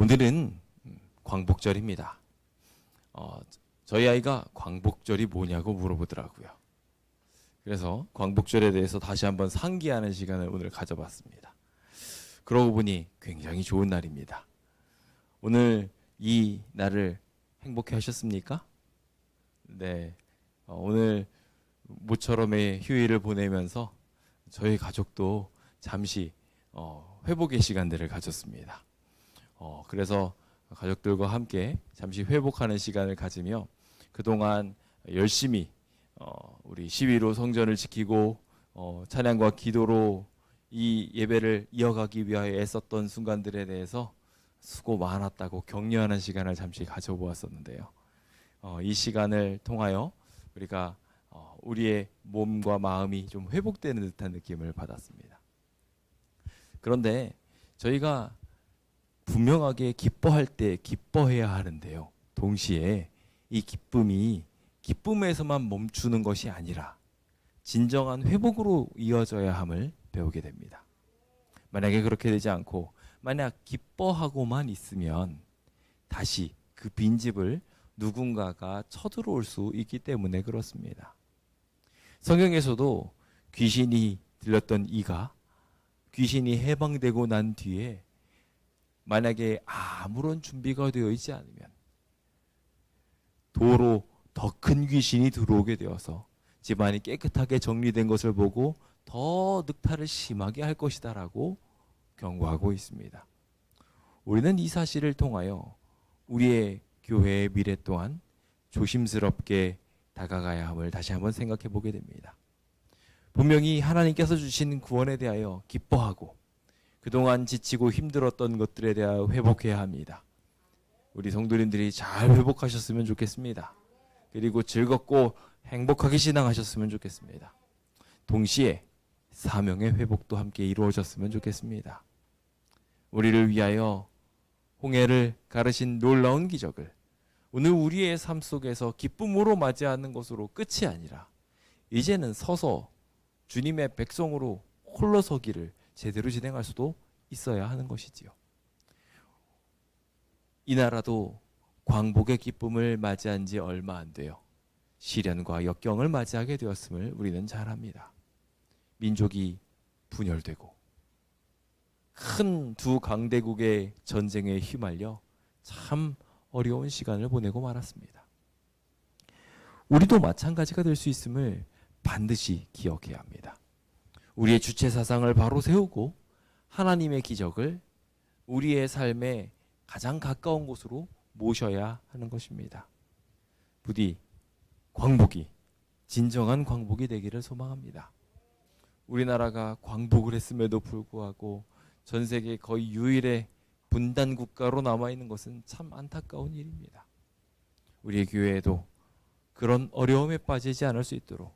오늘은 광복절입니다. 저희 아이가 광복절이 뭐냐고 물어보더라고요. 그래서 광복절에 대해서 다시 한번 상기하는 시간을 오늘 가져봤습니다. 그러고 보니 굉장히 좋은 날입니다. 오늘 이 날을 행복해 하셨습니까? 네. 오늘 모처럼의 휴일을 보내면서 저희 가족도 잠시 회복의 시간들을 가졌습니다. 그래서 가족들과 함께 잠시 회복하는 시간을 가지며 그동안 열심히 우리 11호 성전을 지키고 찬양과 기도로 이 예배를 이어가기 위하여 애썼던 순간들에 대해서 수고 많았다고 격려하는 시간을 잠시 가져보았었는데요. 이 시간을 통하여 우리가 우리의 몸과 마음이 좀 회복되는 듯한 느낌을 받았습니다. 그런데 저희가 분명하게 기뻐할 때 기뻐해야 하는데요. 동시에 이 기쁨이 기쁨에서만 멈추는 것이 아니라 진정한 회복으로 이어져야 함을 배우게 됩니다. 만약에 그렇게 되지 않고 만약 기뻐하고만 있으면 다시 그 빈집을 누군가가 쳐들어올 수 있기 때문에 그렇습니다. 성경에서도 귀신이 들렸던 이가 귀신이 해방되고 난 뒤에 만약에 아무런 준비가 되어 있지 않으면 도로 더 큰 귀신이 들어오게 되어서 집안이 깨끗하게 정리된 것을 보고 더 늑탈을 심하게 할 것이다 라고 경고하고 있습니다. 우리는 이 사실을 통하여 우리의 교회의 미래 또한 조심스럽게 다가가야 함을 다시 한번 생각해 보게 됩니다. 분명히 하나님께서 주신 구원에 대하여 기뻐하고 그동안 지치고 힘들었던 것들에 대하여 회복해야 합니다. 우리 성도님들이 잘 회복하셨으면 좋겠습니다. 그리고 즐겁고 행복하게 신앙하셨으면 좋겠습니다. 동시에 사명의 회복도 함께 이루어졌으면 좋겠습니다. 우리를 위하여 홍해를 가르신 놀라운 기적을 오늘 우리의 삶 속에서 기쁨으로 맞이하는 것으로 끝이 아니라 이제는 서서 주님의 백성으로 홀로 서기를 제대로 진행할 수도 있어야 하는 것이지요. 이 나라도 광복의 기쁨을 맞이한 지 얼마 안 돼요. 시련과 역경을 맞이하게 되었음을 우리는 잘 압니다. 민족이 분열되고 큰 두 강대국의 전쟁에 휘말려 참 어려운 시간을 보내고 말았습니다. 우리도 마찬가지가 될 수 있음을 반드시 기억해야 합니다. 우리의 주체 사상을 바로 세우고 하나님의 기적을 우리의 삶에 가장 가까운 곳으로 모셔야 하는 것입니다. 부디 광복이 진정한 광복이 되기를 소망합니다. 우리나라가 광복을 했음에도 불구하고 전 세계 거의 유일의 분단 국가로 남아있는 것은 참 안타까운 일입니다. 우리의 교회에도 그런 어려움에 빠지지 않을 수 있도록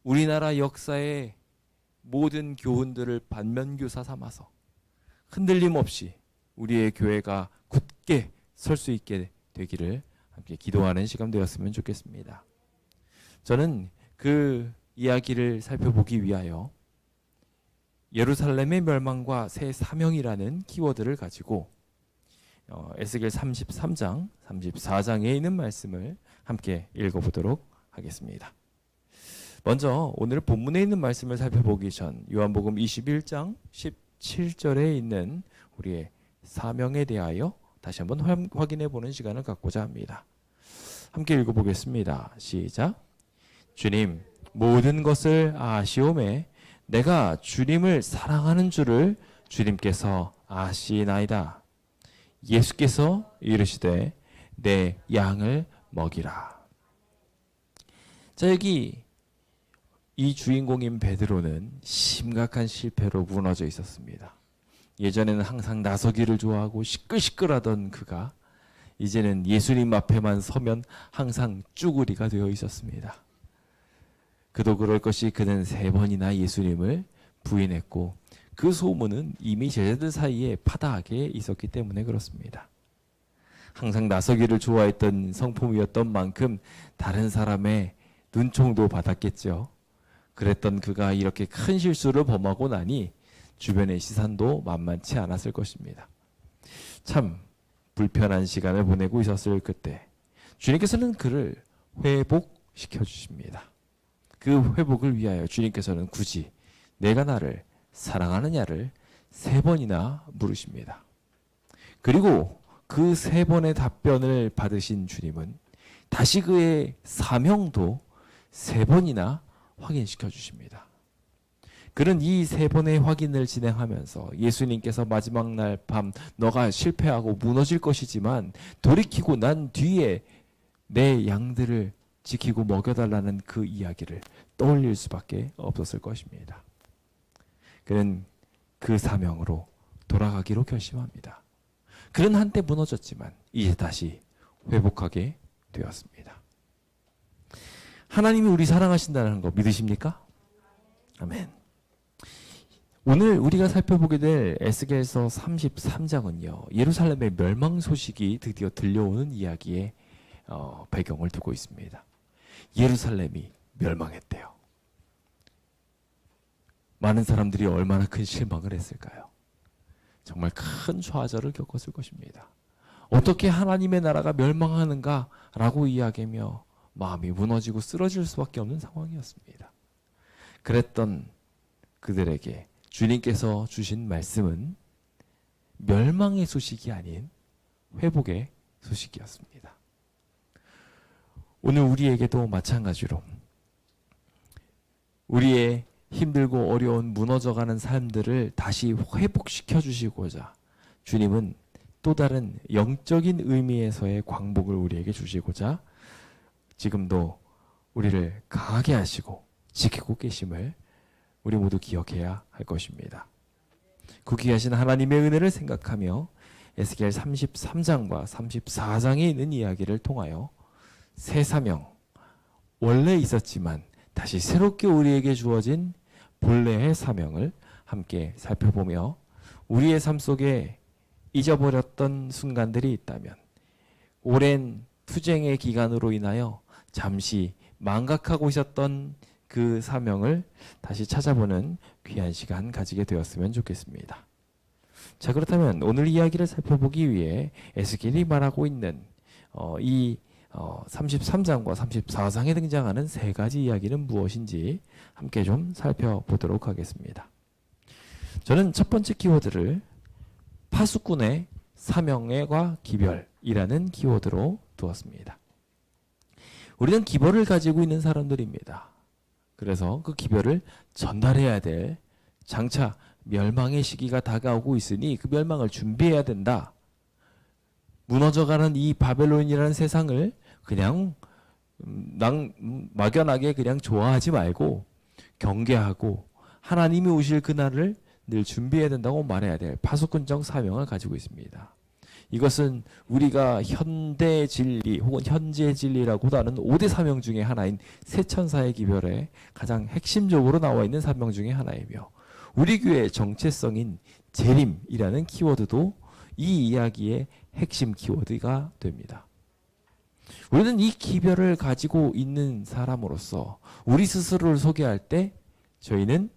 우리나라 역사의 모든 교훈들을 반면교사 삼아서 흔들림 없이 우리의 교회가 굳게 설 수 있게 되기를 함께 기도하는 시간 되었으면 좋겠습니다. 저는 그 이야기를 살펴보기 위하여 예루살렘의 멸망과 새 사명이라는 키워드를 가지고 에스겔 33장, 34장에 있는 말씀을 함께 읽어보도록 하겠습니다. 먼저 오늘 본문에 있는 말씀을 살펴보기 전 요한복음 21장 17절에 있는 우리의 사명에 대하여 다시 한번 확인해 보는 시간을 갖고자 합니다. 함께 읽어보겠습니다. 시작. 주님, 모든 것을 아시오매 내가 주님을 사랑하는 줄을 주님께서 아시나이다. 예수께서 이르시되 내 양을 먹이라. 자, 여기 이 주인공인 베드로는 심각한 실패로 무너져 있었습니다. 예전에는 항상 나서기를 좋아하고 시끌시끌하던 그가 이제는 예수님 앞에만 서면 항상 쭈구리가 되어 있었습니다. 그도 그럴 것이 그는 3번이나 예수님을 부인했고 그 소문은 이미 제자들 사이에 파다하게 있었기 때문에 그렇습니다. 항상 나서기를 좋아했던 성품이었던 만큼 다른 사람의 눈총도 받았겠죠. 그랬던 그가 이렇게 큰 실수를 범하고 나니 주변의 시선도 만만치 않았을 것입니다. 참 불편한 시간을 보내고 있었을 그때 주님께서는 그를 회복시켜 주십니다. 그 회복을 위하여 주님께서는 굳이 내가 나를 사랑하느냐를 3번이나 물으십니다. 그리고 그 3번의 답변을 받으신 주님은 다시 그의 사명도 3번이나 확인시켜 주십니다. 그는 이 3번의 확인을 진행하면서 예수님께서 마지막 날 밤 너가 실패하고 무너질 것이지만 돌이키고 난 뒤에 내 양들을 지키고 먹여달라는 그 이야기를 떠올릴 수밖에 없었을 것입니다. 그는 그 사명으로 돌아가기로 결심합니다. 그는 한때 무너졌지만 이제 다시 회복하게 되었습니다. 하나님이 우리 사랑하신다는 거 믿으십니까? 아멘. 오늘 우리가 살펴보게 될 에스겔서 33장은요. 예루살렘의 멸망 소식이 드디어 들려오는 이야기의 배경을 두고 있습니다. 예루살렘이 멸망했대요. 많은 사람들이 얼마나 큰 실망을 했을까요? 정말 큰 좌절을 겪었을 것입니다. 어떻게 하나님의 나라가 멸망하는가라고 이야기하며 마음이 무너지고 쓰러질 수밖에 없는 상황이었습니다. 그랬던 그들에게 주님께서 주신 말씀은 멸망의 소식이 아닌 회복의 소식이었습니다. 오늘 우리에게도 마찬가지로 우리의 힘들고 어려운 무너져가는 삶들을 다시 회복시켜 주시고자 주님은 또 다른 영적인 의미에서의 광복을 우리에게 주시고자 지금도 우리를 강하게 하시고 지키고 계심을 우리 모두 기억해야 할 것입니다. 구귀하신 하나님의 은혜를 생각하며 에스겔 33장과 34장에 있는 이야기를 통하여 새 사명, 원래 있었지만 다시 새롭게 우리에게 주어진 본래의 사명을 함께 살펴보며 우리의 삶 속에 잊어버렸던 순간들이 있다면 오랜 투쟁의 기간으로 인하여 잠시 망각하고 있었던 그 사명을 다시 찾아보는 귀한 시간 가지게 되었으면 좋겠습니다. 자, 그렇다면 오늘 이야기를 살펴보기 위해 에스겔이 말하고 있는 이 33장과 34장에 등장하는 3가지 이야기는 무엇인지 함께 좀 살펴보도록 하겠습니다. 저는 첫 번째 키워드를 파수꾼의 사명과 기별이라는 키워드로 두었습니다. 우리는 기별을 가지고 있는 사람들입니다. 그래서 그 기별을 전달해야 될 장차 멸망의 시기가 다가오고 있으니 그 멸망을 준비해야 된다. 무너져가는 이 바벨론이라는 세상을 그냥 막연하게 그냥 좋아하지 말고 경계하고 하나님이 오실 그날을 늘 준비해야 된다고 말해야 될 파수꾼적 사명을 가지고 있습니다. 이것은 우리가 현대 진리 혹은 현재 진리라고도 하는 5대 사명 중에 하나인 세천사의 기별에 가장 핵심적으로 나와 있는 사명 중에 하나이며 우리 교회의 정체성인 재림이라는 키워드도 이 이야기의 핵심 키워드가 됩니다. 우리는 이 기별을 가지고 있는 사람으로서 우리 스스로를 소개할 때 저희는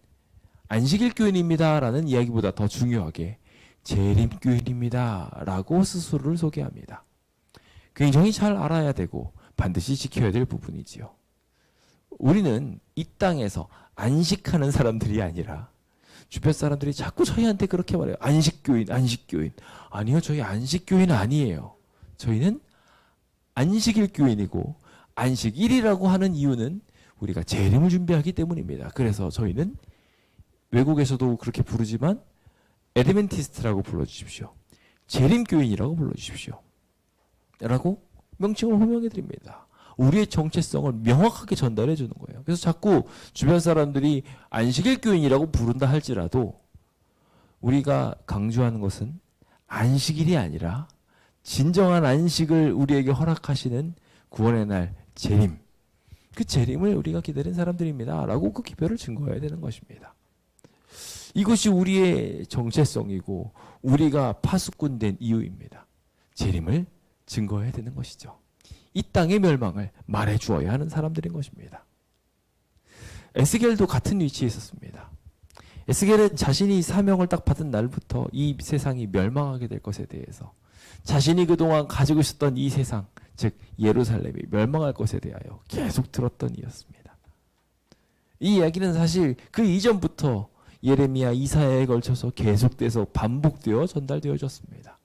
안식일 교인입니다 라는 이야기보다 더 중요하게 재림 교인입니다 라고 스스로를 소개합니다. 굉장히 잘 알아야 되고 반드시 지켜야 될 부분이지요. 우리는 이 땅에서 안식하는 사람들이 아니라 주변 사람들이 자꾸 저희한테 그렇게 말해요. 안식교인, 안식교인. 아니요, 저희 안식교인 아니에요. 저희는 안식일 교인이고 안식일이라고 하는 이유는 우리가 재림을 준비하기 때문입니다. 그래서 저희는 외국에서도 그렇게 부르지만 애드벤티스트라고 불러주십시오. 재림교인이라고 불러주십시오. 라고 명칭을 호명해 드립니다. 우리의 정체성을 명확하게 전달해 주는 거예요. 그래서 자꾸 주변 사람들이 안식일 교인이라고 부른다 할지라도 우리가 강조하는 것은 안식일이 아니라 진정한 안식을 우리에게 허락하시는 구원의 날 재림. 그 재림을 우리가 기다린 사람들입니다. 라고 그 기별을 증거해야 되는 것입니다. 이것이 우리의 정체성이고 우리가 파수꾼된 이유입니다. 재림을 증거해야 되는 것이죠. 이 땅의 멸망을 말해 주어야 하는 사람들인 것입니다. 에스겔도 같은 위치에 있었습니다. 에스겔은 자신이 사명을 딱 받은 날부터 이 세상이 멸망하게 될 것에 대해서 자신이 그동안 가지고 있었던 이 세상, 즉 예루살렘이 멸망할 것에 대하여 계속 들었던 이였습니다. 이 이야기는 사실 그 이전부터 예레미야, 이사야에 걸쳐서 계속돼서 반복되어 전달되어졌습니다.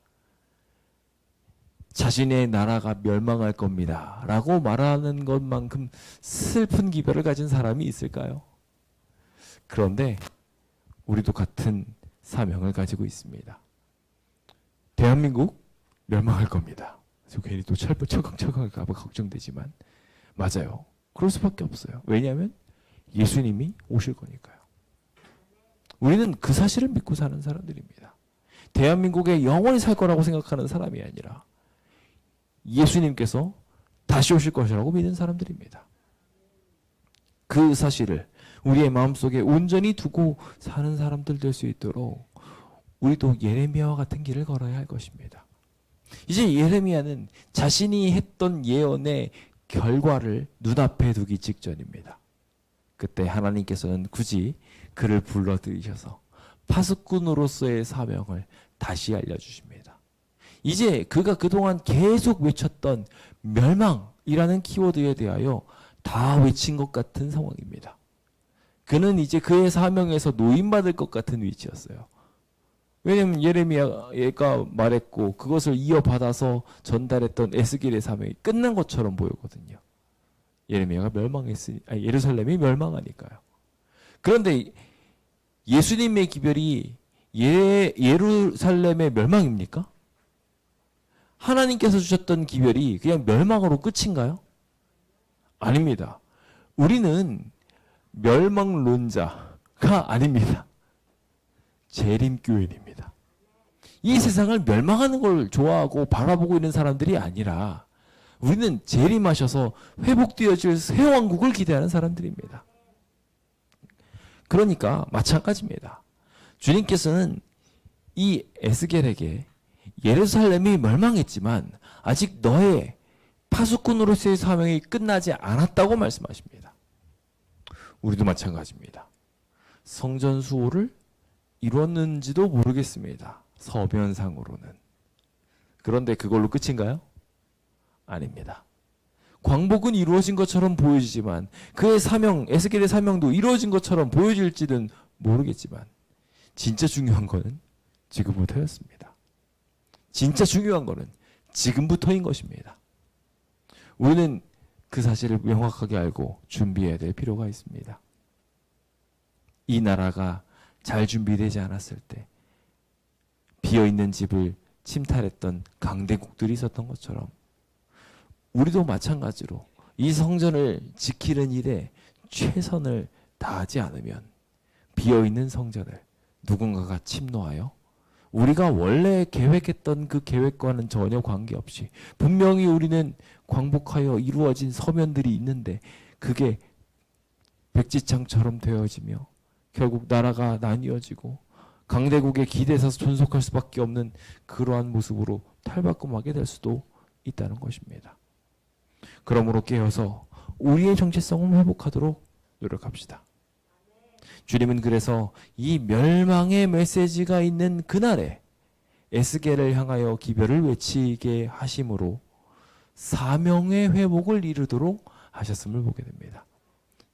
자신의 나라가 멸망할 겁니다 라고 말하는 것만큼 슬픈 기별을 가진 사람이 있을까요? 그런데 우리도 같은 사명을 가지고 있습니다. 대한민국 멸망할 겁니다. 그래서 괜히 또 철컹철컹할까 봐 걱정되지만 맞아요. 그럴 수밖에 없어요. 왜냐하면 예수님이 오실 거니까요. 우리는 그 사실을 믿고 사는 사람들입니다. 대한민국에 영원히 살 거라고 생각하는 사람이 아니라 예수님께서 다시 오실 것이라고 믿는 사람들입니다. 그 사실을 우리의 마음속에 온전히 두고 사는 사람들 될 수 있도록 우리도 예레미야와 같은 길을 걸어야 할 것입니다. 이제 예레미야는 자신이 했던 예언의 결과를 눈앞에 두기 직전입니다. 그때 하나님께서는 굳이 그를 불러들이셔서 파수꾼으로서의 사명을 다시 알려주십니다. 이제 그가 그동안 계속 외쳤던 멸망이라는 키워드에 대하여 다 외친 것 같은 상황입니다. 그는 이제 그의 사명에서 노임받을 것 같은 위치였어요. 왜냐하면 예레미야가 말했고 그것을 이어받아서 전달했던 에스겔의 사명이 끝난 것처럼 보였거든요. 예레미야가 예루살렘이 멸망하니까요. 그런데 예수님의 기별이 예루살렘의 멸망입니까? 하나님께서 주셨던 기별이 그냥 멸망으로 끝인가요? 아닙니다. 우리는 멸망론자가 아닙니다. 재림교인입니다. 이 세상을 멸망하는 걸 좋아하고 바라보고 있는 사람들이 아니라 우리는 재림하셔서 회복되어질 새 왕국을 기대하는 사람들입니다. 그러니까 마찬가지입니다. 주님께서는 이 에스겔에게 예루살렘이 멸망했지만 아직 너의 파수꾼으로서의 사명이 끝나지 않았다고 말씀하십니다. 우리도 마찬가지입니다. 성전 수호를 이뤘는지도 모르겠습니다. 서면상으로는. 그런데 그걸로 끝인가요? 아닙니다. 광복은 이루어진 것처럼 보여지지만 그의 사명, 에스겔의 사명도 이루어진 것처럼 보여질지는 모르겠지만 진짜 중요한 거는 지금부터였습니다. 진짜 중요한 거는 지금부터인 것입니다. 우리는 그 사실을 명확하게 알고 준비해야 될 필요가 있습니다. 이 나라가 잘 준비되지 않았을 때 비어있는 집을 침탈했던 강대국들이 있었던 것처럼 우리도 마찬가지로 이 성전을 지키는 일에 최선을 다하지 않으면 비어있는 성전을 누군가가 침노하여 우리가 원래 계획했던 그 계획과는 전혀 관계없이 분명히 우리는 광복하여 이루어진 서면들이 있는데 그게 백지창처럼 되어지며 결국 나라가 나뉘어지고 강대국의 기대에서 존속할 수밖에 없는 그러한 모습으로 탈바꿈하게 될 수도 있다는 것입니다. 그러므로 깨어서 우리의 정체성을 회복하도록 노력합시다. 주님은 그래서 이 멸망의 메시지가 있는 그날에 에스겔을 향하여 기별을 외치게 하심으로 사명의 회복을 이루도록 하셨음을 보게 됩니다.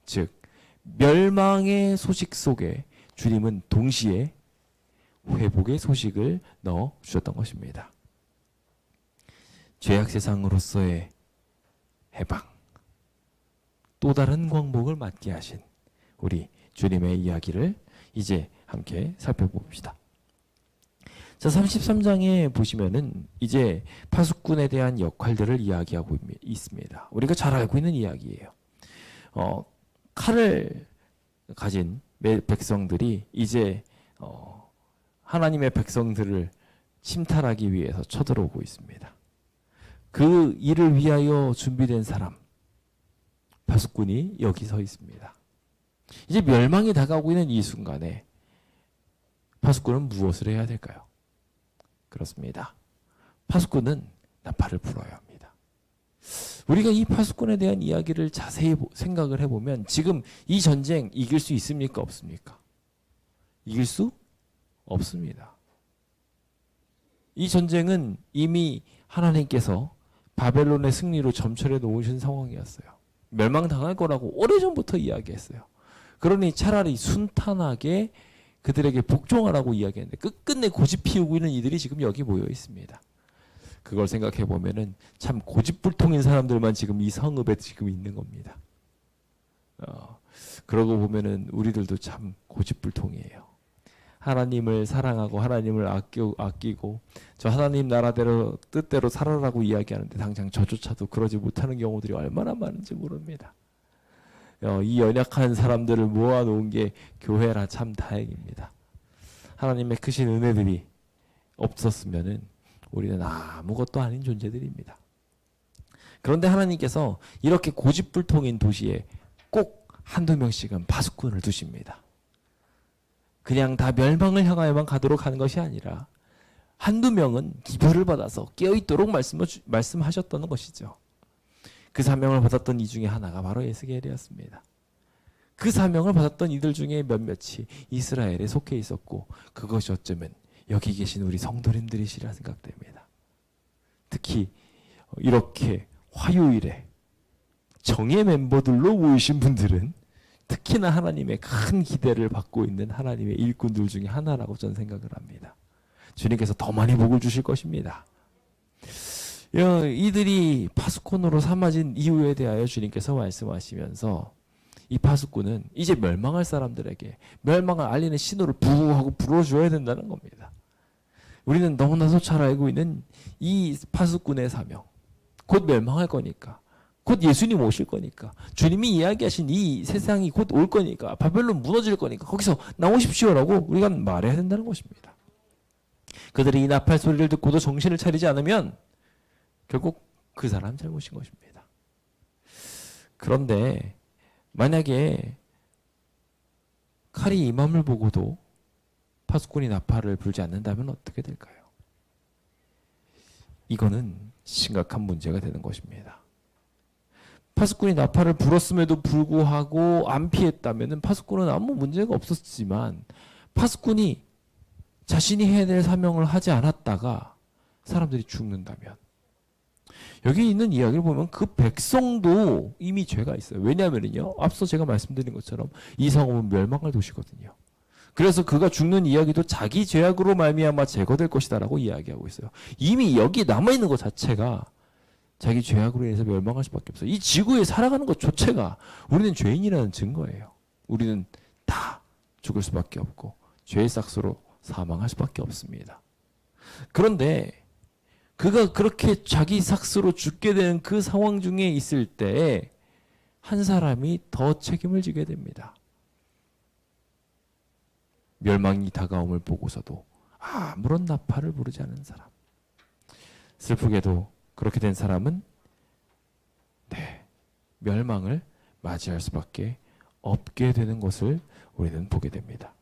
즉 멸망의 소식 속에 주님은 동시에 회복의 소식을 넣어 주셨던 것입니다. 죄악 세상으로서의 해방, 또 다른 광복을 맞게 하신 우리 주님의 이야기를 이제 함께 살펴봅시다. 자, 33장에 보시면은 이제 파수꾼에 대한 역할들을 이야기하고 있습니다. 우리가 잘 알고 있는 이야기예요. 칼을 가진 백성들이 이제 하나님의 백성들을 침탈하기 위해서 쳐들어오고 있습니다. 그 일을 위하여 준비된 사람, 파수꾼이 여기 서 있습니다. 이제 멸망이 다가오고 있는 이 순간에 파수꾼은 무엇을 해야 될까요? 그렇습니다. 파수꾼은 나팔을 불어야 합니다. 우리가 이 파수꾼에 대한 이야기를 자세히 생각을 해보면 지금 이 전쟁 이길 수 있습니까? 없습니까? 이길 수 없습니다. 이 전쟁은 이미 하나님께서 바벨론의 승리로 점철해 놓으신 상황이었어요. 멸망당할 거라고 오래전부터 이야기했어요. 그러니 차라리 순탄하게 그들에게 복종하라고 이야기했는데 끝끝내 고집 피우고 있는 이들이 지금 여기 모여 있습니다. 그걸 생각해 보면은 참 고집불통인 사람들만 지금 이 성읍에 지금 있는 겁니다. 그러고 보면은 우리들도 참 고집불통이에요. 하나님을 사랑하고 하나님을 아끼고 저 하나님 나라대로 뜻대로 살아라고 이야기하는데 당장 저조차도 그러지 못하는 경우들이 얼마나 많은지 모릅니다. 이 연약한 사람들을 모아놓은 게 교회라 참 다행입니다. 하나님의 크신 은혜들이 없었으면은 우리는 아무것도 아닌 존재들입니다. 그런데 하나님께서 이렇게 고집불통인 도시에 꼭 한두 명씩은 파수꾼을 두십니다. 그냥 다 멸망을 향하여만 가도록 하는 것이 아니라 한두 명은 기별을 받아서 깨어있도록 말씀하셨던 것이죠. 그 사명을 받았던 이 중에 하나가 바로 에스겔이었습니다. 그 사명을 받았던 이들 중에 몇몇이 이스라엘에 속해 있었고 그것이 어쩌면 여기 계신 우리 성도님들이시라 생각됩니다. 특히 이렇게 화요일에 정예 멤버들로 모이신 분들은 특히나 하나님의 큰 기대를 받고 있는 하나님의 일꾼들 중에 하나라고 저는 생각을 합니다. 주님께서 더 많이 복을 주실 것입니다. 이들이 파수꾼으로 삼아진 이유에 대하여 주님께서 말씀하시면서 이 파수꾼은 이제 멸망할 사람들에게 멸망을 알리는 신호를 부하고 불어줘야 된다는 겁니다. 우리는 너무나도 잘 알고 있는 이 파수꾼의 사명, 곧 멸망할 거니까, 곧 예수님 오실 거니까, 주님이 이야기하신 이 세상이 곧 올 거니까, 바벨론 무너질 거니까 거기서 나오십시오라고 우리가 말해야 된다는 것입니다. 그들이 이 나팔 소리를 듣고도 정신을 차리지 않으면 결국 그 사람 잘못인 것입니다. 그런데 만약에 칼이 임함을 보고도 파수꾼이 나팔을 불지 않는다면 어떻게 될까요? 이거는 심각한 문제가 되는 것입니다. 파수꾼이 나팔을 불었음에도 불구하고 안 피했다면 파수꾼은 아무 문제가 없었지만 파수꾼이 자신이 해야 될 사명을 하지 않았다가 사람들이 죽는다면 여기 있는 이야기를 보면 그 백성도 이미 죄가 있어요. 왜냐하면요, 앞서 제가 말씀드린 것처럼 이 성읍은 멸망할 도시거든요. 그래서 그가 죽는 이야기도 자기 죄악으로 말미암아 제거될 것이다라고 이야기하고 있어요. 이미 여기 남아있는 것 자체가 자기 죄악으로 인해서 멸망할 수밖에 없어요. 이 지구에 살아가는 것 자체가 우리는 죄인이라는 증거예요. 우리는 다 죽을 수밖에 없고 죄의 삭스로 사망할 수밖에 없습니다. 그런데 그가 그렇게 자기 삭스로 죽게 되는 그 상황 중에 있을 때 한 사람이 더 책임을 지게 됩니다. 멸망이 다가옴을 보고서도 아무런 나팔을 부르지 않은 사람. 슬프게도 그렇게 된 사람은 멸망을 맞이할 수밖에 없게 되는 것을 우리는 보게 됩니다.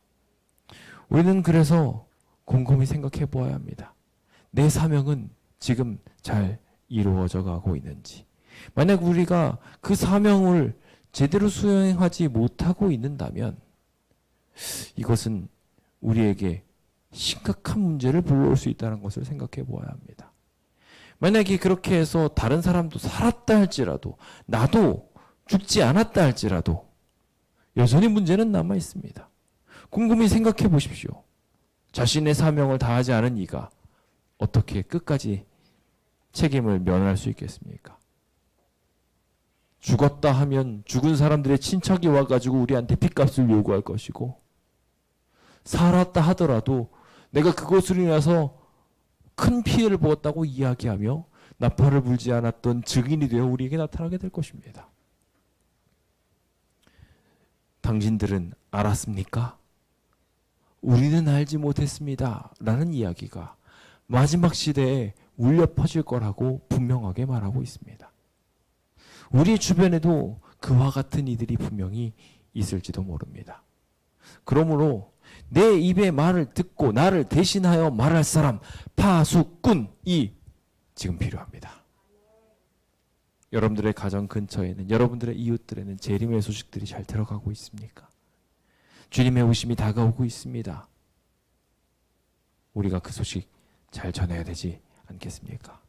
우리는 그래서 곰곰이 생각해 보아야 합니다. 내 사명은 지금 잘 이루어져 가고 있는지. 만약 우리가 그 사명을 제대로 수행하지 못하고 있는다면 이것은 우리에게 심각한 문제를 불러올 수 있다는 것을 생각해 보아야 합니다. 만약에 그렇게 해서 다른 사람도 살았다 할지라도 나도 죽지 않았다 할지라도 여전히 문제는 남아 있습니다. 곰곰이 생각해 보십시오. 자신의 사명을 다하지 않은 이가 어떻게 끝까지 책임을 면할 수 있겠습니까? 죽었다 하면 죽은 사람들의 친척이 와가지고 우리한테 핏값을 요구할 것이고, 살았다 하더라도 내가 그것으로 인해서 큰 피해를 보았다고 이야기하며 나팔을 불지 않았던 증인이 되어 우리에게 나타나게 될 것입니다. 당신들은 알았습니까? 우리는 알지 못했습니다. 라는 이야기가 마지막 시대에 울려 퍼질 거라고 분명하게 말하고 있습니다. 우리 주변에도 그와 같은 이들이 분명히 있을지도 모릅니다. 그러므로 내 입의 말을 듣고 나를 대신하여 말할 사람, 파수꾼이 지금 필요합니다. 여러분들의 가정 근처에는, 여러분들의 이웃들에는 재림의 소식들이 잘 들어가고 있습니까? 주님의 오심이 다가오고 있습니다. 우리가 그 소식 잘 전해야 되지 않겠습니까?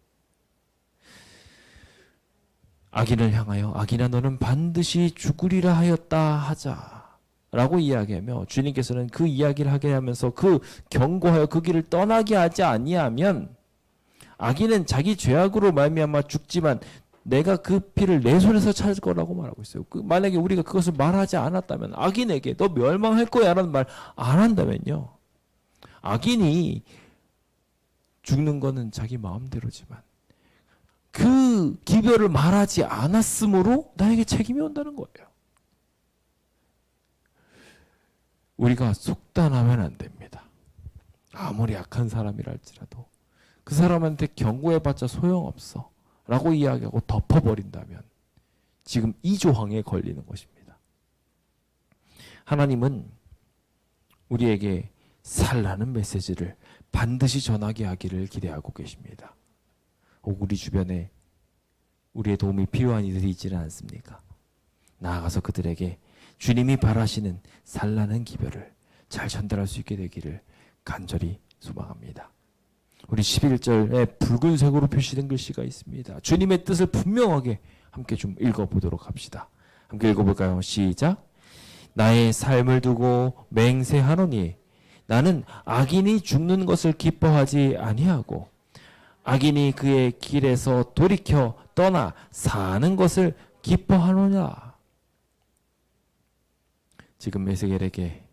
악인을 향하여 악인아 너는 반드시 죽으리라 하였다 하자라고 이야기하며 주님께서는 그 이야기를 하게 하면서 그 경고하여 그 길을 떠나게 하지 아니하면 악인은 자기 죄악으로 말미암아 죽지만 내가 그 피를 내 손에서 찾을 거라고 말하고 있어요. 만약에 우리가 그것을 말하지 않았다면 악인에게 너 멸망할 거야 라는 말 안 한다면요. 악인이 죽는 거는 자기 마음대로지만 그 기별을 말하지 않았으므로 나에게 책임이 온다는 거예요. 우리가 속단하면 안 됩니다. 아무리 약한 사람이라 할지라도 그 사람한테 경고해봤자 소용없어 라고 이야기하고 덮어버린다면 지금 이 조항에 걸리는 것입니다. 하나님은 우리에게 살라는 메시지를 반드시 전하게 하기를 기대하고 계십니다. 우리 주변에 우리의 도움이 필요한 이들이 있지는 않습니까? 나아가서 그들에게 주님이 바라시는 살라는 기별을 잘 전달할 수 있게 되기를 간절히 소망합니다. 우리 11절에 붉은색으로 표시된 글씨가 있습니다. 주님의 뜻을 분명하게 함께 좀 읽어보도록 합시다. 함께 읽어볼까요? 시작. 나의 삶을 두고 맹세하노니 나는 악인이 죽는 것을 기뻐하지 아니하고 악인이 그의 길에서 돌이켜 떠나 사는 것을 기뻐하노냐. 지금 에스겔에게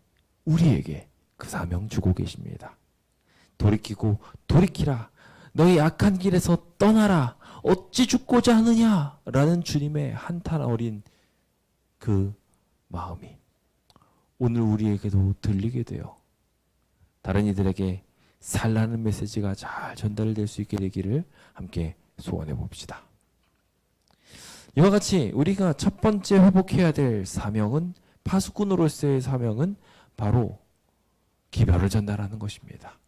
우리에게 그 사명 주고 계십니다. 돌이키고 돌이키라. 너희 악한 길에서 떠나라. 어찌 죽고자 하느냐. 라는 주님의 한탄 어린 그 마음이 오늘 우리에게도 들리게 돼요. 다른 이들에게 살라는 메시지가 잘 전달될 수 있게 되기를 함께 소원해 봅시다. 이와 같이 우리가 첫 번째 회복해야 될 사명은 파수꾼으로서의 사명은 바로 기별을 전달하는 것입니다.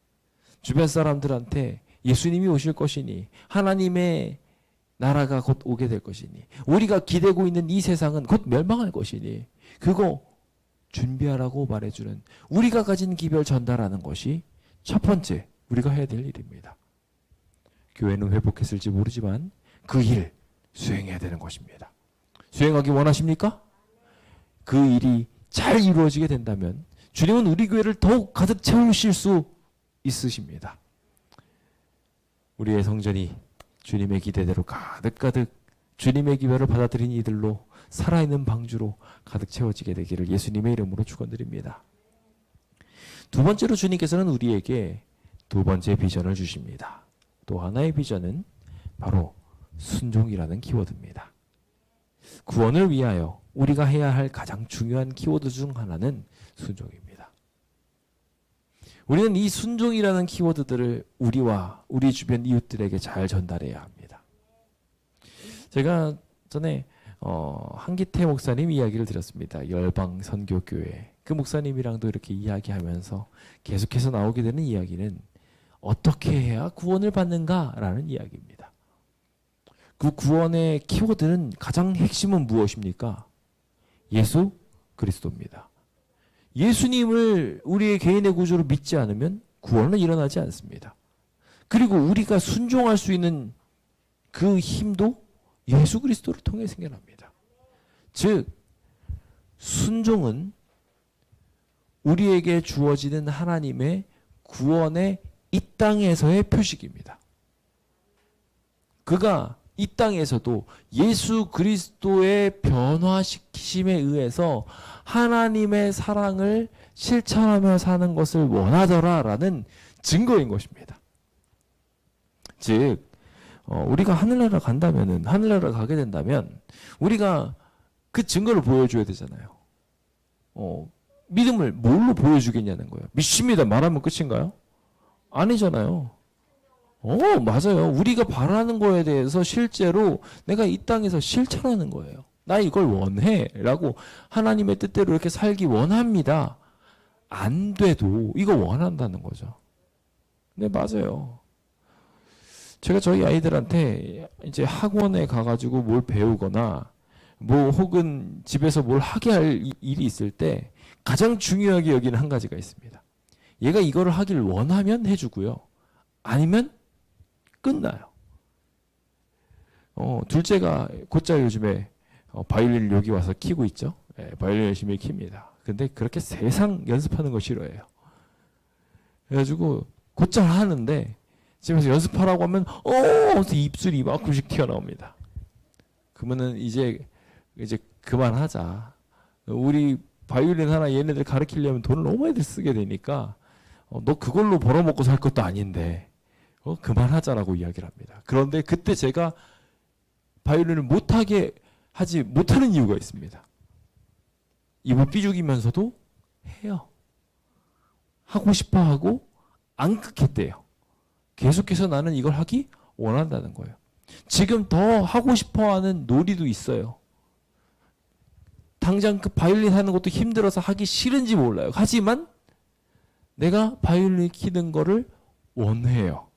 주변 사람들한테 예수님이 오실 것이니 하나님의 나라가 곧 오게 될 것이니 우리가 기대고 있는 이 세상은 곧 멸망할 것이니 그거 준비하라고 말해주는 우리가 가진 기별 전달하는 것이 첫 번째 우리가 해야 될 일입니다. 교회는 회복했을지 모르지만 그 일 수행해야 되는 것입니다. 수행하기 원하십니까? 그 일이 잘 이루어지게 된다면 주님은 우리 교회를 더욱 가득 채우실 수 있으십니다. 우리의 성전이 주님의 기대대로 가득가득 주님의 기별을 받아들인 이들로 살아있는 방주로 가득 채워지게 되기를 예수님의 이름으로 축원드립니다. 두 번째로 주님께서는 우리에게 두 번째 비전을 주십니다. 또 하나의 비전은 바로 순종이라는 키워드입니다. 구원을 위하여 우리가 해야 할 가장 중요한 키워드 중 하나는 순종입니다. 우리는 이 순종이라는 키워드들을 우리와 우리 주변 이웃들에게 잘 전달해야 합니다. 제가 전에 한기태 목사님 이야기를 들었습니다. 열방 선교교회 그 목사님이랑도 이렇게 이야기하면서 계속해서 나오게 되는 이야기는 어떻게 해야 구원을 받는가라는 이야기입니다. 그 구원의 키워드는 가장 핵심은 무엇입니까? 예수 그리스도입니다. 예수님을 우리의 개인의 구주로 믿지 않으면 구원은 일어나지 않습니다. 그리고 우리가 순종할 수 있는 그 힘도 예수 그리스도를 통해 생겨납니다. 즉 순종은 우리에게 주어지는 하나님의 구원의 이 땅에서의 표식입니다. 그가 이 땅에서도 예수 그리스도의 변화시키심에 의해서 하나님의 사랑을 실천하며 사는 것을 원하더라라는 증거인 것입니다. 즉 우리가 하늘나라 간다면은 하늘나라 가게 된다면 우리가 그 증거를 보여줘야 되잖아요. 믿음을 뭘로 보여주겠냐는 거예요. 믿습니다 말하면 끝인가요? 아니잖아요. 맞아요. 우리가 바라는 거에 대해서 실제로 내가 이 땅에서 실천하는 거예요. 나 이걸 원해 라고 하나님의 뜻대로 이렇게 살기 원합니다. 안 돼도 이거 원한다는 거죠. 네, 맞아요. 제가 저희 아이들한테 이제 학원에 가가지고 뭘 배우거나 뭐 혹은 집에서 뭘 하게 할 일이 있을 때 가장 중요하게 여기는 한 가지가 있습니다. 얘가 이거를 하길 원하면 해주고요. 아니면 끝나요. 둘째가 곧잘 요즘에 바이올린을 여기 와서 키고 있죠. 바이올린 열심히 킵니다. 근데 그렇게 세상 연습하는 거 싫어해요. 그래가지고 곧잘 하는데 집에서 연습하라고 하면 입술이 이만큼씩 튀어나옵니다. 그러면은 이제 그만하자. 우리 바이올린 하나 얘네들 가르치려면 돈을 너무 많이 쓰게 되니까 너 그걸로 벌어먹고 살 것도 아닌데 그만하자라고 이야기를 합니다. 그런데 그때 제가 바이올린을 못하는 이유가 있습니다. 입을 삐죽이면서도 해요. 하고 싶어 하고 안 끊겠대요. 계속해서 나는 이걸 하기 원한다는 거예요. 지금 더 하고 싶어 하는 놀이도 있어요. 당장 그 바이올린 하는 것도 힘들어서 하기 싫은지 몰라요. 하지만 내가 바이올린 키는 거를 원해요.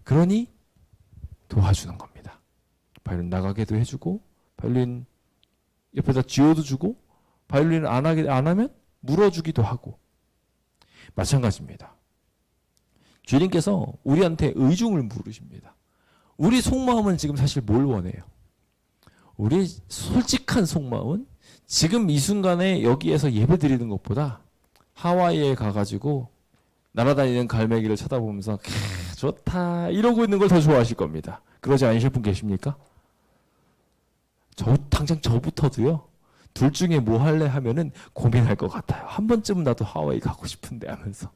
그러니 도와주는 겁니다. 바이올린 나가게도 해주고, 바이올린 옆에다 쥐어도 주고, 바이올린을 안 하면 물어주기도 하고. 마찬가지입니다. 주님께서 우리한테 의중을 물으십니다. 우리 속마음은 지금 사실 뭘 원해요? 우리 솔직한 속마음은 지금 이 순간에 여기에서 예배 드리는 것보다 하와이에 가가지고 날아다니는 갈매기를 쳐다보면서 좋다 이러고 있는 걸 더 좋아하실 겁니다. 그러지 않으실 분 계십니까? 당장 저부터도요. 둘 중에 뭐 할래 하면은 고민할 것 같아요. 한 번쯤은 나도 하와이 가고 싶은데 하면서.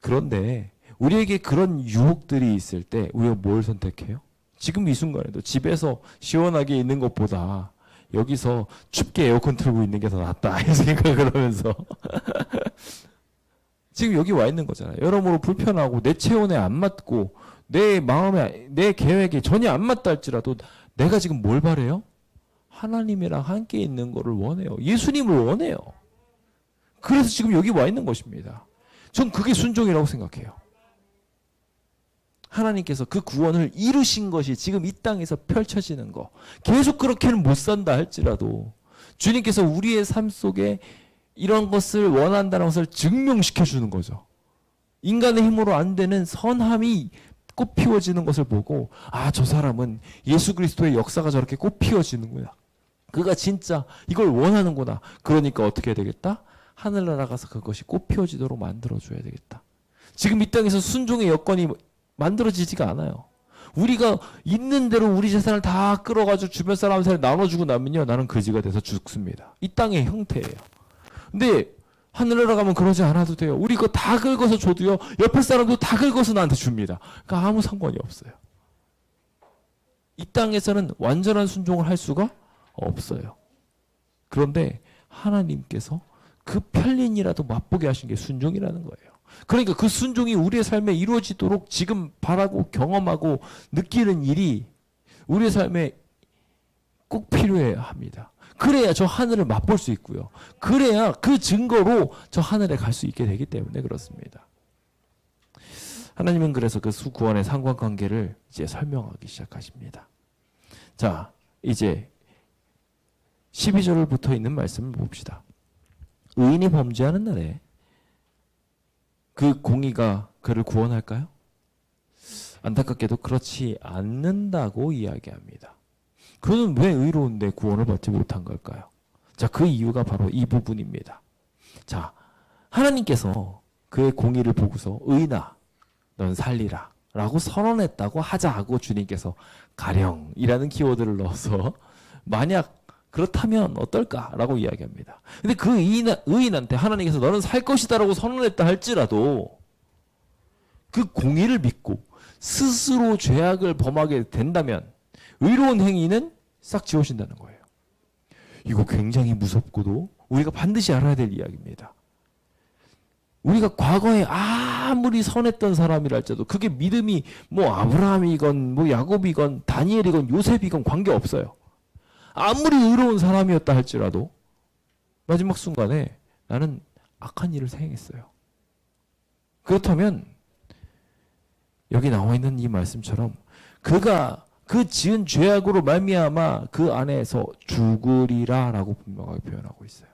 그런데 우리에게 그런 유혹들이 있을 때 우리가 뭘 선택해요? 지금 이 순간에도 집에서 시원하게 있는 것보다 여기서 춥게 에어컨 틀고 있는 게 더 낫다 이 생각을 하면서 지금 여기 와 있는 거잖아요. 여러모로 불편하고 내 체온에 안 맞고 내 마음에 내 계획에 전혀 안 맞다 할지라도 내가 지금 뭘 바래요? 하나님이랑 함께 있는 거를 원해요. 예수님을 원해요. 그래서 지금 여기 와 있는 것입니다. 전 그게 순종이라고 생각해요. 하나님께서 그 구원을 이루신 것이 지금 이 땅에서 펼쳐지는 거. 계속 그렇게는 못 산다 할지라도 주님께서 우리의 삶 속에 이런 것을 원한다는 것을 증명시켜 주는 거죠. 인간의 힘으로 안 되는 선함이 꽃 피워지는 것을 보고 저 사람은 예수 그리스도의 역사가 저렇게 꽃 피워지는구나. 그가 진짜 이걸 원하는구나. 그러니까 어떻게 해야 되겠다? 하늘나라 가서 그것이 꽃 피워지도록 만들어줘야 되겠다. 지금 이 땅에서 순종의 여건이 만들어지지가 않아요. 우리가 있는 대로 우리 재산을 다 끌어가지고 주변 사람한테 나눠주고 나면요. 나는 거지가 돼서 죽습니다. 이 땅의 형태예요. 근데 하늘나라 가면 그러지 않아도 돼요. 우리 이거 다 긁어서 줘도요. 옆에 사람도 다 긁어서 나한테 줍니다. 그러니까 아무 상관이 없어요. 이 땅에서는 완전한 순종을 할 수가 없어요. 그런데 하나님께서 그 편린이라도 맛보게 하신 게 순종이라는 거예요. 그러니까 그 순종이 우리의 삶에 이루어지도록 지금 바라고 경험하고 느끼는 일이 우리의 삶에 꼭 필요해야 합니다. 그래야 저 하늘을 맛볼 수 있고요. 그래야 그 증거로 저 하늘에 갈 수 있게 되기 때문에 그렇습니다. 하나님은 그래서 그 수구원의 상관관계를 이제 설명하기 시작하십니다. 자, 이제 12절을 붙어 있는 말씀을 봅시다. 의인이 범죄하는 날에 그 공의가 그를 구원할까요? 안타깝게도 그렇지 않는다고 이야기합니다. 그는 왜 의로운데 구원을 받지 못한 걸까요? 자, 그 이유가 바로 이 부분입니다. 자, 하나님께서 그의 공의를 보고서 의인아, 넌 살리라 라고 선언했다고 하자고 주님께서 가령이라는 키워드를 넣어서 만약 그렇다면 어떨까라고 이야기합니다. 근데 그 의인한테 하나님께서 너는 살 것이다라고 선언했다 할지라도 그 공의를 믿고 스스로 죄악을 범하게 된다면 의로운 행위는 싹 지워진다는 거예요. 이거 굉장히 무섭고도 우리가 반드시 알아야 될 이야기입니다. 우리가 과거에 아무리 선했던 사람이라 할지라도 그게 믿음이 뭐 아브라함이건 뭐 야곱이건 다니엘이건 요셉이건 관계없어요. 아무리 의로운 사람이었다 할지라도 마지막 순간에 나는 악한 일을 행했어요. 그렇다면 여기 나와 있는 이 말씀처럼 그가 그 지은 죄악으로 말미암아 그 안에서 죽으리라라고 분명하게 표현하고 있어요.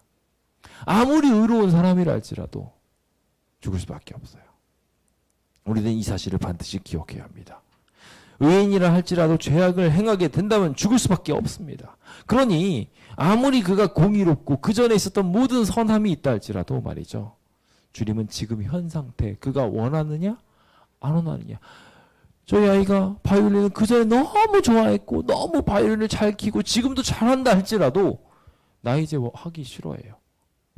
아무리 의로운 사람이라 할지라도 죽을 수밖에 없어요. 우리는 이 사실을 반드시 기억해야 합니다. 의인이라 할지라도 죄악을 행하게 된다면 죽을 수밖에 없습니다. 그러니 아무리 그가 공의롭고 그 전에 있었던 모든 선함이 있다 할지라도 말이죠. 주님은 지금 현 상태 그가 원하느냐 안 원하느냐. 저희 아이가 바이올린을 그 전에 너무 좋아했고 너무 바이올린을 잘 키고 지금도 잘한다 할지라도 나 이제 뭐 하기 싫어해요.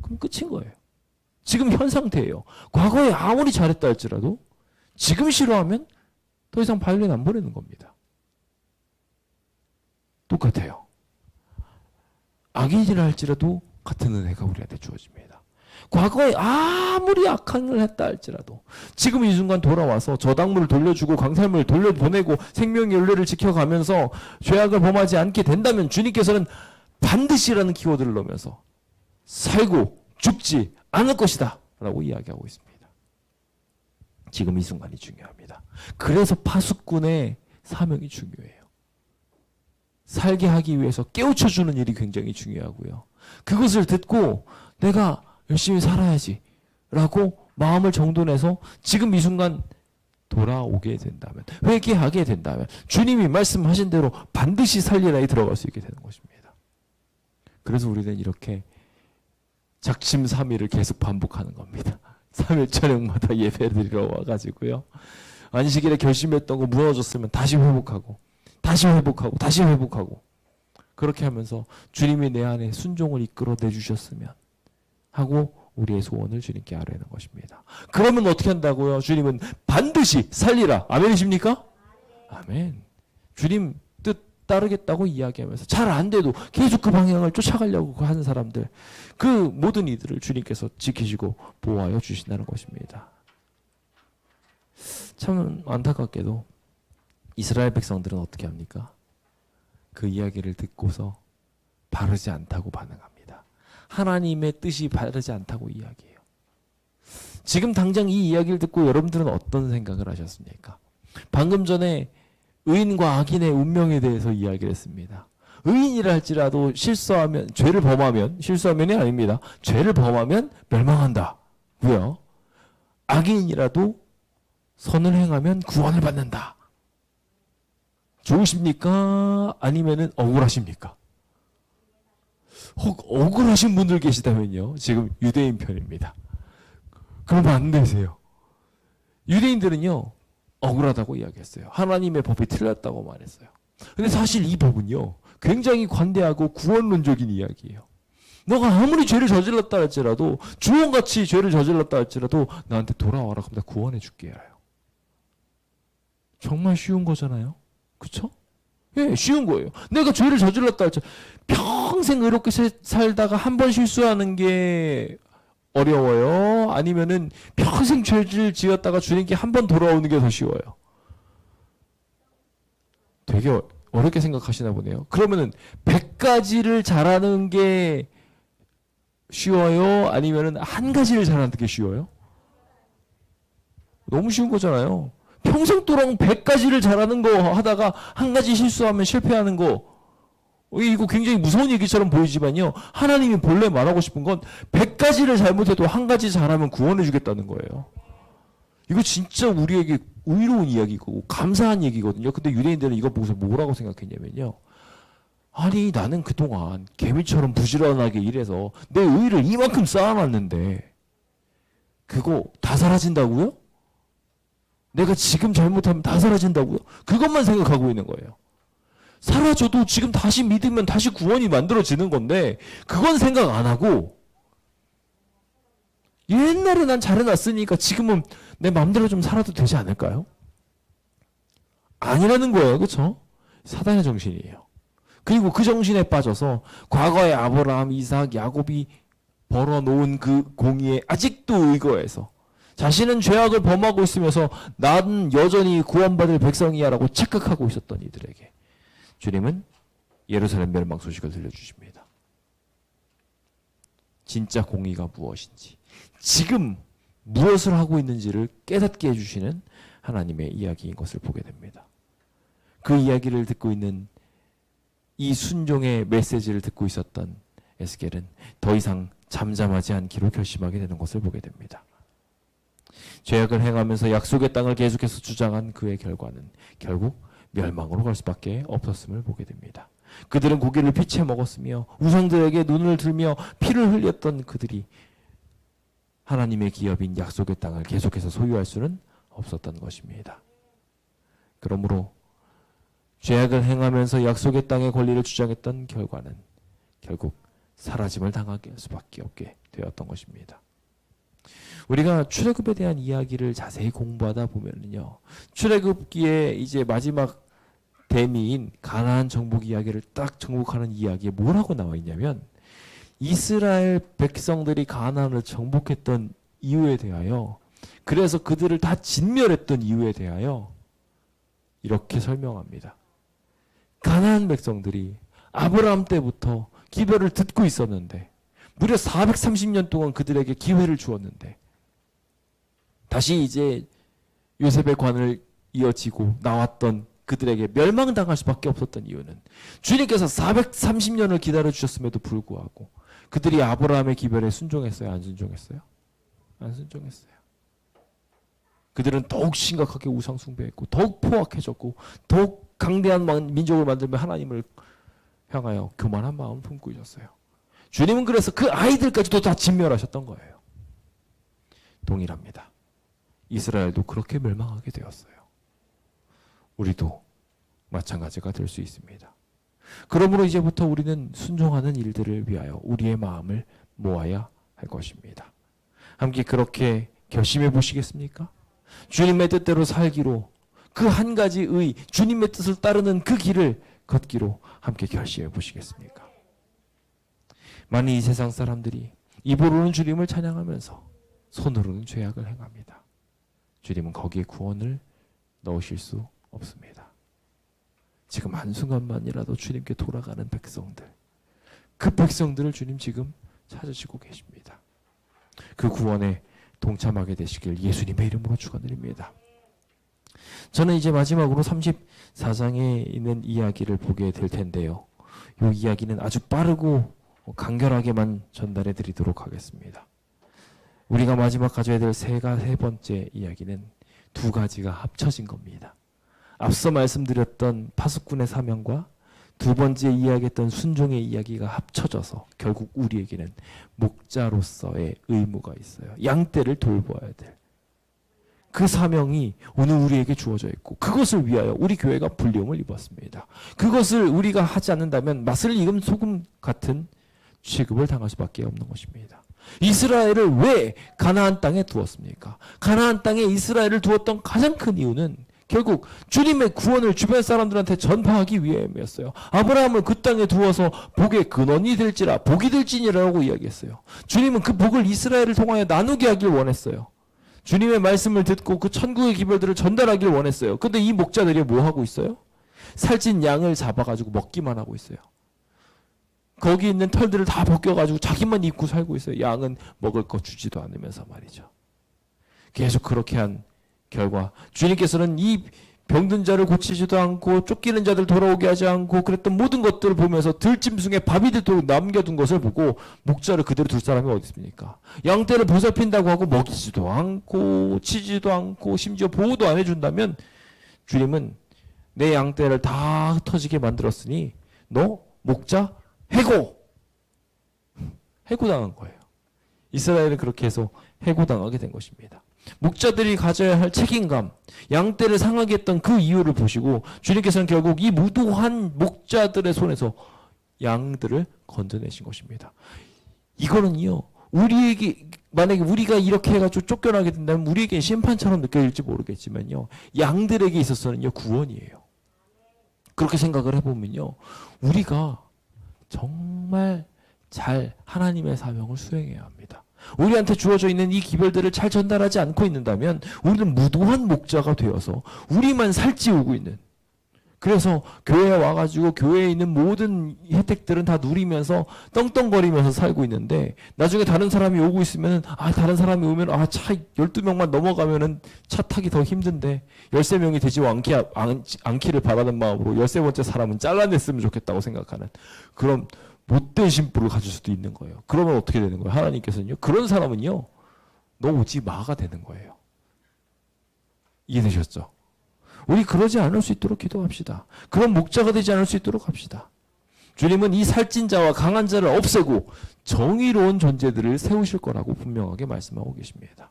그럼 끝인 거예요. 지금 현 상태예요. 과거에 아무리 잘했다 할지라도 지금 싫어하면 더 이상 바이올린 안 보내는 겁니다. 똑같아요. 악인이라 할지라도 같은 은혜가 우리한테 주어집니다. 과거에 아무리 악한 걸 했다 할지라도 지금 이 순간 돌아와서 저당물을 돌려주고 강살물을 돌려보내고 생명의 윤례를 지켜가면서 죄악을 범하지 않게 된다면 주님께서는 반드시라는 키워드를 넣으면서 살고 죽지 않을 것이다 라고 이야기하고 있습니다. 지금 이 순간이 중요합니다. 그래서 파수꾼의 사명이 중요해요. 살게 하기 위해서 깨우쳐주는 일이 굉장히 중요하고요. 그것을 듣고 내가 열심히 살아야지 라고 마음을 정돈해서 지금 이 순간 돌아오게 된다면, 회개하게 된다면 주님이 말씀하신 대로 반드시 살리라에 들어갈 수 있게 되는 것입니다. 그래서 우리는 이렇게 작심삼일을 계속 반복하는 겁니다. 3일 저녁마다 예배드리러 와가지고요. 안식일에 결심했던 거 무너졌으면 다시 회복하고 다시 회복하고 다시 회복하고 그렇게 하면서 주님이 내 안에 순종을 이끌어 내주셨으면 하고 우리의 소원을 주님께 아뢰는 것입니다. 그러면 어떻게 한다고요? 주님은 반드시 살리라. 아멘이십니까? 아멘. 주님 뜻 따르겠다고 이야기하면서 잘 안 돼도 계속 그 방향을 쫓아가려고 하는 사람들, 그 모든 이들을 주님께서 지키시고 보호하여 주신다는 것입니다. 참 안타깝게도 이스라엘 백성들은 어떻게 합니까? 그 이야기를 듣고서 바르지 않다고 반응합니다. 하나님의 뜻이 바르지 않다고 이야기해요. 지금 당장 이 이야기를 듣고 여러분들은 어떤 생각을 하셨습니까? 방금 전에 의인과 악인의 운명에 대해서 이야기를 했습니다. 의인이라 할지라도 실수하면, 죄를 범하면, 실수하면이 아닙니다. 죄를 범하면 멸망한다고요. 악인이라도 선을 행하면 구원을 받는다. 좋으십니까? 아니면은 억울하십니까? 혹 억울하신 분들 계시다면요. 지금 유대인 편입니다. 그러면 안 되세요. 유대인들은요. 억울하다고 이야기했어요. 하나님의 법이 틀렸다고 말했어요. 근데 사실 이 법은요. 굉장히 관대하고 구원론적인 이야기예요. 너가 아무리 죄를 저질렀다 할지라도 주원같이 죄를 저질렀다 할지라도 나한테 돌아와라. 그럼 내가 구원해 줄게요. 정말 쉬운 거잖아요. 그쵸? 예, 쉬운 거예요. 내가 죄를 저질렀다 할지라도 평생 의롭게 살다가 한 번 실수하는 게 어려워요? 아니면은 평생 죄를 지었다가 주님께 한 번 돌아오는 게 더 쉬워요? 되게 어렵게 생각하시나 보네요. 그러면은 100가지를 잘하는 게 쉬워요? 아니면은 한 가지를 잘하는 게 쉬워요? 너무 쉬운 거잖아요. 평생 동안 100가지를 잘하는 거 하다가 한 가지 실수하면 실패하는 거, 이거 굉장히 무서운 얘기처럼 보이지만요. 하나님이 본래 말하고 싶은 건 100가지를 잘못해도 한 가지 잘하면 구원해 주겠다는 거예요. 이거 진짜 우리에게 의로운 이야기고 감사한 얘기거든요. 근데 유대인들은 이거 보고서 뭐라고 생각했냐면요. 아니 나는 그동안 개미처럼 부지런하게 일해서 내 의를 이만큼 쌓아놨는데 그거 다 사라진다고요? 내가 지금 잘못하면 다 사라진다고요? 그것만 생각하고 있는 거예요. 사라져도 지금 다시 믿으면 다시 구원이 만들어지는 건데 그건 생각 안 하고 옛날에 난 잘해놨으니까 지금은 내 마음대로 좀 살아도 되지 않을까요? 아니라는 거예요. 그렇죠? 사단의 정신이에요. 그리고 그 정신에 빠져서 과거에 아브라함, 이삭, 야곱이 벌어놓은 그 공의에 아직도 의거해서 자신은 죄악을 범하고 있으면서 난 여전히 구원받을 백성이야 라고 착각하고 있었던 이들에게 주님은 예루살렘 멸망 소식을 들려주십니다. 진짜 공의가 무엇인지, 지금 무엇을 하고 있는지를 깨닫게 해주시는 하나님의 이야기인 것을 보게 됩니다. 그 이야기를 듣고 있는 이 순종의 메시지를 듣고 있었던 에스겔은 더 이상 잠잠하지 않기로 결심하게 되는 것을 보게 됩니다. 죄악을 행하면서 약속의 땅을 계속해서 주장한 그의 결과는 결국 멸망으로 갈 수밖에 없었음을 보게 됩니다. 그들은 고기를 피채 먹었으며 우상들에게 눈을 들며 피를 흘렸던 그들이 하나님의 기업인 약속의 땅을 계속해서 소유할 수는 없었던 것입니다. 그러므로 죄악을 행하면서 약속의 땅의 권리를 주장했던 결과는 결국 사라짐을 당하게 할 수밖에 없게 되었던 것입니다. 우리가 출애굽에 대한 이야기를 자세히 공부하다 보면요, 출애굽기에 이제 마지막 대미인 가나안 정복 이야기를 딱 정복하는 이야기에 뭐라고 나와 있냐면, 이스라엘 백성들이 가나안을 정복했던 이유에 대하여, 그래서 그들을 다 진멸했던 이유에 대하여 이렇게 설명합니다. 가나안 백성들이 아브라함 때부터 기별을 듣고 있었는데, 무려 430년 동안 그들에게 기회를 주었는데, 다시 이제 요셉의 관을 이어지고 나왔던 그들에게 멸망당할 수밖에 없었던 이유는 주님께서 430년을 기다려 주셨음에도 불구하고 그들이 아브라함의 기별에 순종했어요? 안 순종했어요? 안 순종했어요. 그들은 더욱 심각하게 우상 숭배했고 더욱 포악해졌고 더욱 강대한 민족을 만들며 하나님을 향하여 교만한 마음을 품고 있었어요. 주님은 그래서 그 아이들까지도 다 진멸하셨던 거예요. 동일합니다. 이스라엘도 그렇게 멸망하게 되었어요. 우리도 마찬가지가 될 수 있습니다. 그러므로 이제부터 우리는 순종하는 일들을 위하여 우리의 마음을 모아야 할 것입니다. 함께 그렇게 결심해 보시겠습니까? 주님의 뜻대로 살기로, 그 한 가지의 주님의 뜻을 따르는 그 길을 걷기로 함께 결심해 보시겠습니까? 만일 이 세상 사람들이 입으로는 주님을 찬양하면서 손으로는 죄악을 행합니다. 주님은 거기에 구원을 넣으실 수 없습니다. 지금 한순간만이라도 주님께 돌아가는 백성들, 그 백성들을 주님 지금 찾으시고 계십니다. 그 구원에 동참하게 되시길 예수님의 이름으로 축원드립니다. 저는 이제 마지막으로 34장에 있는 이야기를 보게 될 텐데요. 이 이야기는 아주 빠르고 간결하게만 전달해 드리도록 하겠습니다. 우리가 마지막 가져야 될 세 번째 이야기는 두 가지가 합쳐진 겁니다. 앞서 말씀드렸던 파수꾼의 사명과 두 번째 이야기했던 순종의 이야기가 합쳐져서 결국 우리에게는 목자로서의 의무가 있어요. 양떼를 돌보아야 될 그 사명이 오늘 우리에게 주어져 있고, 그것을 위하여 우리 교회가 불리움을 입었습니다. 그것을 우리가 하지 않는다면 맛을 익은 소금 같은 취급을 당할 수밖에 없는 것입니다. 이스라엘을 왜 가나안 땅에 두었습니까? 가나안 땅에 이스라엘을 두었던 가장 큰 이유는 결국 주님의 구원을 주변 사람들한테 전파하기 위함이었어요. 아브라함을 그 땅에 두어서 복의 근원이 될지라, 복이 될지니라고 이야기했어요. 주님은 그 복을 이스라엘을 통하여 나누게 하길 원했어요. 주님의 말씀을 듣고 그 천국의 기별들을 전달하길 원했어요. 근데 이 목자들이 뭐 하고 있어요? 살찐 양을 잡아가지고 먹기만 하고 있어요. 거기 있는 털들을 다 벗겨가지고 자기만 입고 살고 있어요. 양은 먹을 거 주지도 않으면서 말이죠. 계속 그렇게 한 결과 주님께서는 이 병든 자를 고치지도 않고 쫓기는 자들 돌아오게 하지 않고 그랬던 모든 것들을 보면서 들짐승에 밥이 되도록 남겨둔 것을 보고 목자를 그대로 둘 사람이 어디 있습니까? 양떼를 보살핀다고 하고 먹이지도 않고 치지도 않고 심지어 보호도 안 해준다면 주님은 내 양떼를 다 흩어지게 만들었으니 너 목자 해고당한 거예요. 이스라엘은 그렇게 해서 해고당하게 된 것입니다. 목자들이 가져야 할 책임감, 양떼를 상하게 했던 그 이유를 보시고 주님께서는 결국 이 무도한 목자들의 손에서 양들을 건져내신 것입니다. 이거는요, 우리에게 만약에 우리가 이렇게 해가지고 쫓겨나게 된다면 우리에게 심판처럼 느껴질지 모르겠지만요, 양들에게 있어서는요 구원이에요. 그렇게 생각을 해보면요, 우리가 정말 잘 하나님의 사명을 수행해야 합니다. 우리한테 주어져 있는 이 기별들을 잘 전달하지 않고 있는다면 우리는 무도한 목자가 되어서 우리만 살찌우고 있는, 그래서 교회에 와가지고 교회에 있는 모든 혜택들은 다 누리면서 떵떵거리면서 살고 있는데 나중에 다른 사람이 오고 있으면 다른 사람이 오면 차 12명만 넘어가면은 차 타기 더 힘든데 13명이 되지 않기를 바라는 마음으로 13번째 사람은 잘라냈으면 좋겠다고 생각하는 그런 못된 심부를 가질 수도 있는 거예요. 그러면 어떻게 되는 거예요? 하나님께서는요, 그런 사람은요, 너 오지 마가 되는 거예요. 이해되셨죠? 우리 그러지 않을 수 있도록 기도합시다. 그런 목자가 되지 않을 수 있도록 합시다. 주님은 이 살찐 자와 강한 자를 없애고 정의로운 존재들을 세우실 거라고 분명하게 말씀하고 계십니다.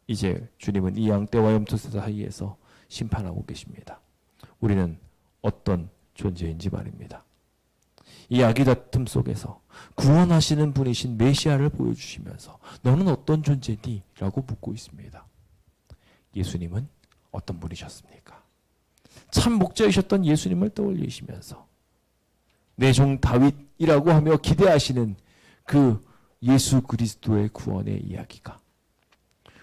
이제 주님은 이 양떼와 염소새 사이에서 심판하고 계십니다. 우리는 어떤 존재인지 말입니다. 이 아기 다툼 속에서 구원하시는 분이신 메시아를 보여주시면서 너는 어떤 존재니? 라고 묻고 있습니다. 예수님은 어떤 분이셨습니까? 참 목자이셨던 예수님을 떠올리시면서 내 종 다윗이라고 하며 기대하시는 그 예수 그리스도의 구원의 이야기가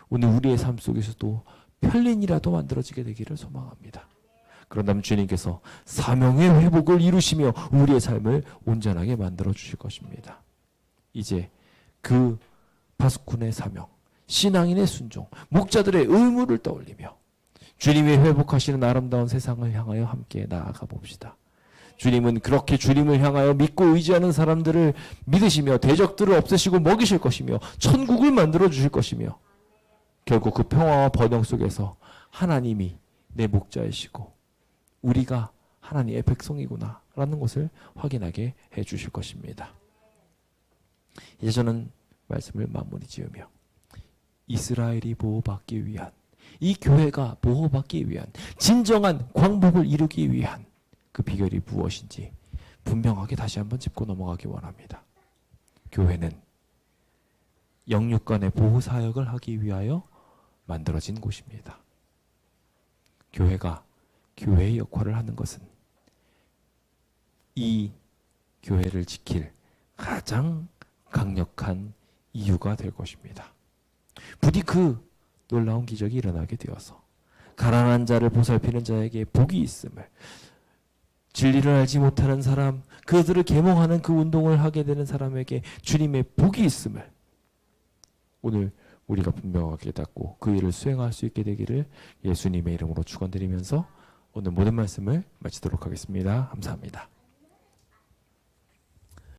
오늘 우리의 삶 속에서도 편린이라도 만들어지게 되기를 소망합니다. 그런다면 주님께서 사명의 회복을 이루시며 우리의 삶을 온전하게 만들어 주실 것입니다. 이제 그 파수꾼의 사명, 신앙인의 순종, 목자들의 의무를 떠올리며 주님이 회복하시는 아름다운 세상을 향하여 함께 나아가 봅시다. 주님은 그렇게 주님을 향하여 믿고 의지하는 사람들을 믿으시며 대적들을 없애시고 먹이실 것이며 천국을 만들어 주실 것이며 결국 그 평화와 번영 속에서 하나님이 내 목자이시고 우리가 하나님의 백성이구나 라는 것을 확인하게 해 주실 것입니다. 이제 저는 말씀을 마무리 지으며 이스라엘이 보호받기 위한, 이 교회가 보호받기 위한 진정한 광복을 이루기 위한 그 비결이 무엇인지 분명하게 다시 한번 짚고 넘어가기 원합니다. 교회는 영육간의 보호 사역을 하기 위하여 만들어진 곳입니다. 교회가 교회의 역할을 하는 것은 이 교회를 지킬 가장 강력한 이유가 될 것입니다. 부디 그 놀라운 기적이 일어나게 되어서 가난한 자를 보살피는 자에게 복이 있음을, 진리를 알지 못하는 사람, 그들을 계몽하는 그 운동을 하게 되는 사람에게 주님의 복이 있음을 오늘 우리가 분명하게 깨닫고 그 일을 수행할 수 있게 되기를 예수님의 이름으로 축원드리면서 오늘 모든 말씀을 마치도록 하겠습니다. 감사합니다.